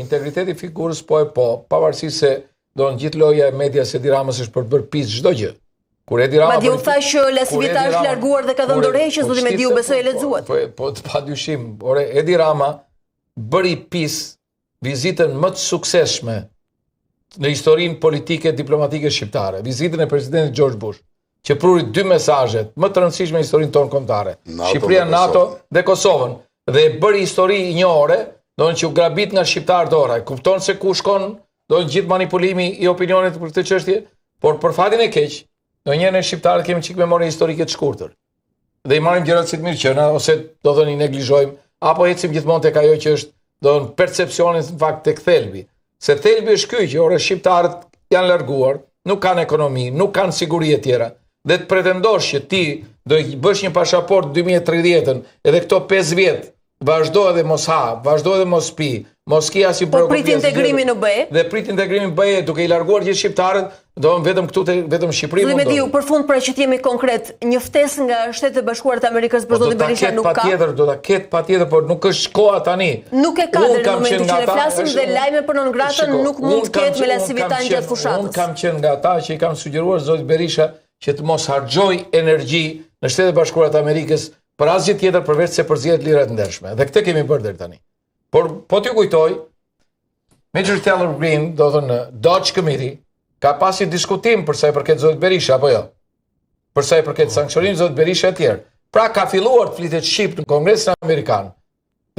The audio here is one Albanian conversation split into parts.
integriteti figurës po, pavarësisht se do në gjithë loja e media se Edi Ramës është për bërë pis çdo gjë. Kur Edi Rama Madje u thash që Lasivita është larguar dhe ka dhënë dorëheqjes, do të më diu besoj e lexuat. Po padyshim, Edi Rama bëri pis vizitën më të suksesshme në historinë politike diplomatike shqiptare, vizitën e presidentit George Bush, që pruri 2 mesazhet më të rëndësishme në historinë tonë kombëtare, Shqipëria, NATO dhe Kosovën, dhe bëri histori njohore, do në që u grabit nga shqiptarët oraj, kupton se ku shkon, do në gjithë manipulimi i opinionit për këtë çështje, por për fatin e keq, do njëherë ne shqiptarët kemi çik memorie historike të shkurtër. Dhe i marrim gjërat si të mirë qëna, ose do thënë i neglizhojmë, apo ecim gjithmonë tek ajo që është do në percepcionin në fakt tek thelbi. Se thelbi është ky që shqiptarët janë larguar, nuk kanë ekonomi, nuk kanë siguri e tjera, dhe të pretendosh që ti do i bësh një pasaport 2030-ën, edhe këto 5 vjet vazhdo edhe mos ha, vazhdo edhe mos pi, mos ki asnjë po prit integrimin në BE. Dhe prit integrimin në BE duke i larguar gjithë shqiptarët, do vetëm këtu vetëm Shqipëri mund. Dhe me diu, për fund pra që jemi konkret, një ftesë nga Shtetet e Bashkuara të Amerikës për zotin Berisha nuk ka. Do ta ketë patjetër, por nuk është koha tani. Nuk e ka deri në momentin që ne flasim dhe lajme për non gratën nuk mund të ketë me Lasivitan gjatë fushatës. Unë kam qenë nga ata që i kam sugjeruar zotit Berisha që të mos harxhoj energji në Shtetet e Bashkuara të Amerikës për asgjë tjetër përveç se për zgjedhjet lira të ndershme. Dhe këtë kemi bërë deri tani. Por po t'ju kujtoj, Major Taylor Greene, do thënë Dodge Committee, ka pasi diskutim për sa i përket zotit Berisha, apo jo? Për sa i përket sankcionimit zotit Berisha e tjerë. Pra ka filluar të flitet shqip në Kongresin Amerikan.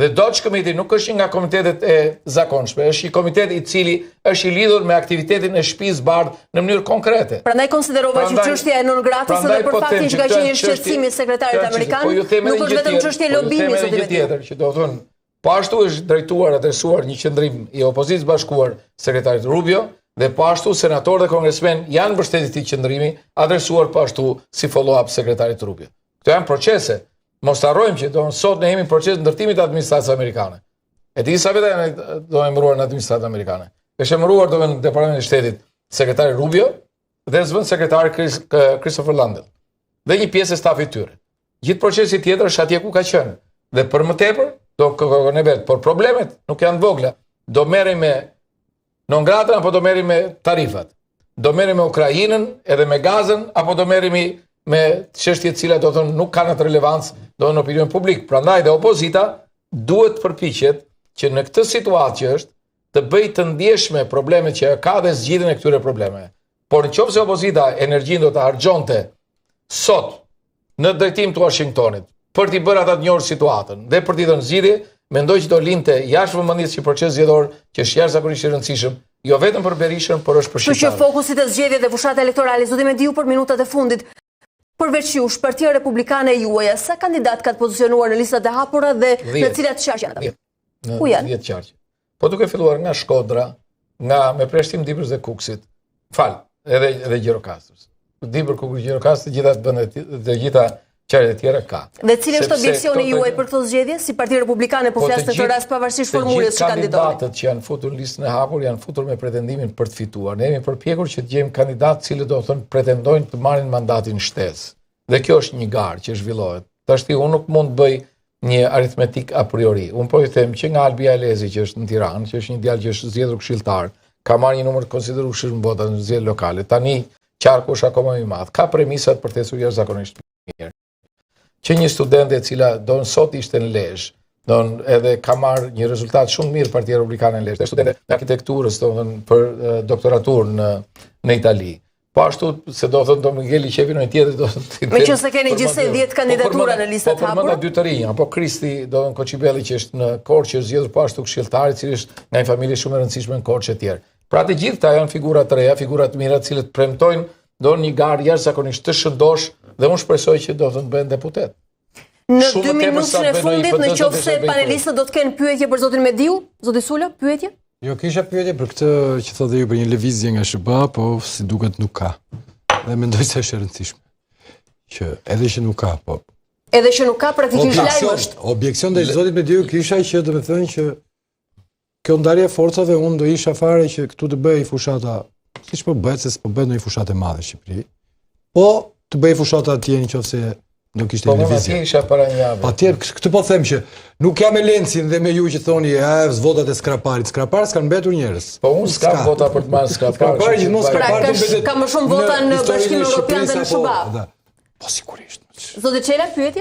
Dhe Dodge Committee nuk është një nga komitetet e zakonshme, është një komitet i cili është i lidhur me aktivitetin e shtëpisë bardh në mënyrë konkrete. Prandaj konsiderova që çështja e non gratës edhe për faktin që ka qenë shqetësimi i sekretarit amerikan, nuk është vetëm çështje lobimi zotë tjetër, që do thonë, po ashtu është drejtuar adresuar një qendrim i opozitës bashkuar sekretarit Rubio, dhe po ashtu senatorë dhe kongresmen janë mbështetjes të këtij qendrimi adresuar po ashtu si follow-up sekretarit Rubio. Këto janë procese. Mos harrojmë që do sot ne jemi në proces ndërtimit të administratës amerikane. E di sa vetë do emëruar në administratën amerikane. Është emëruar do në Departamentin e Shtetit sekretari Rubio dhe zëvendës sekretari Christopher Landell. Dhe një pjesë e stafit tyre. Gjithë procesi tjetër është atje ku ka qenë. Dhe për më tepër do kërkon e vet, por problemet nuk janë vogla. Do merrem me non gratën apo do merrem me tarifat. Do merrem me Ukrainën edhe me gazën apo do merremi me çështje të cilat do të thonë nuk kanë atë relevancë do në opinion publik. Prandaj dhe opozita duhet të përpiqet që në këtë situatë që është të bëjë të ndjeshme problemet që ka dhe zgjidhjen e këtyre problemeve. Por nëse opozita energjinë do ta harxonte sot në drejtim të Washingtonit për t'i bërë ata të njohur situatën dhe për t'i dhënë zgjidhje, mendoj që do linte jashtë vëmendjes që proces zgjedhor që është jashtëzakonisht i rëndësishëm, jo vetëm për Berishën, por është për shqiptarët. Kështu që fokusi të zgjedhjeve dhe fushat elektorale, zoti Mediu, për minutat e fundit. Përveç jush, Partia Republikane e juaja, sa kandidat ka të pozicionuar në listat e hapura dhe në cilat qarqe janë? Ku janë? 10 qarqe. Po duke filluar nga Shkodra, me preshtim Dibrës dhe Kukësit, edhe Gjirokastës. Dibër, Kukës, Gjirokastë, të gjitha qarqet e tjera ka. Dhe cilë është objeksioni juaj për këto zgjedhje? Si Partia Republikane po flas në këtë rast pavarësisht formulës që kandidojnë? Kandidatët që janë futur në listën e hapur janë futur me pretendimin për të fituar. Ne jemi përpjekur që të gjejmë kandidatë cilët do të thonë pretendojnë të marrin mandatin shtesë. Dhe kjo është një garë që zhvillohet. Tashti unë nuk mund të bëj një aritmetik a priori. Unë po i them që nga Albia Elezi që është në Tiranë, që është një djalë që është zgjedhur këshilltar, ka marrë një numër të konsiderueshëm në vota në zgjedhje lokale. Tani qarku është akoma më i madh. Ka premisat për të ecur jashtëzakonisht mirë. Që një studente e cila do në sot ishte në Lezhë, edhe ka marrë një rezultat shumë mirë Partia Republikane në Lezhë, studente në arkitekturës, për doktoraturë në Itali. Po ashtu se do thënë do Miguel Liçevi në tjetër do thënë. Meqense keni gjithsej 10 kandidatura në listat hapura. Po përmenda 2 të rinj, apo Kristi do thënë Koçibelli që është në Korçë, është zgjedhur po ashtu këshilltar i cili është nga një familje shumë e rëndësishme në Korçë e tjerë. Pra të gjitha janë figura të reja, figura të mira të cilët premtojnë do një garë jashtëzakonisht të shëndosh dhe unë shpresoj që do thënë bëhen deputet. Në 2 minutën e fundit, nëse panelistët do të kenë pyetje për zotin Mediu, zoti Sula, pyetje? Jo, kisha pyetje për këtë që thotë ju për një lëvizje nga SBA, po si duket nuk ka. Dhe mendoj se është e rëndësishme. Që edhe që nuk ka, po. Edhe që nuk ka, praktikisht lajm është. Objeksion ndaj zotit Mediu kisha që do të thënë që kjo ndarje forcave unë do isha fare që këtu të bëj fushata, siç po bëhet se s'po bëhet ndonjë fushatë e madhe në Shqipëri. Po të bëj fushata atje nëse nuk ishte Po unë atje lëvizje. isha para një javë. Patjetër, këtë po them që nuk jam me Lencin dhe me ju që thoni votat e Skraparit. Skrapar s'kan mbetur njerëz. Po unë s'kam vota për të marrë Skrapar. Skrapari gjithmonë Skrapar do mbetet. Ka më shumë vota në Bashkimin Evropian dhe në SBA. Po sigurisht. Zoti Çela, pyetje?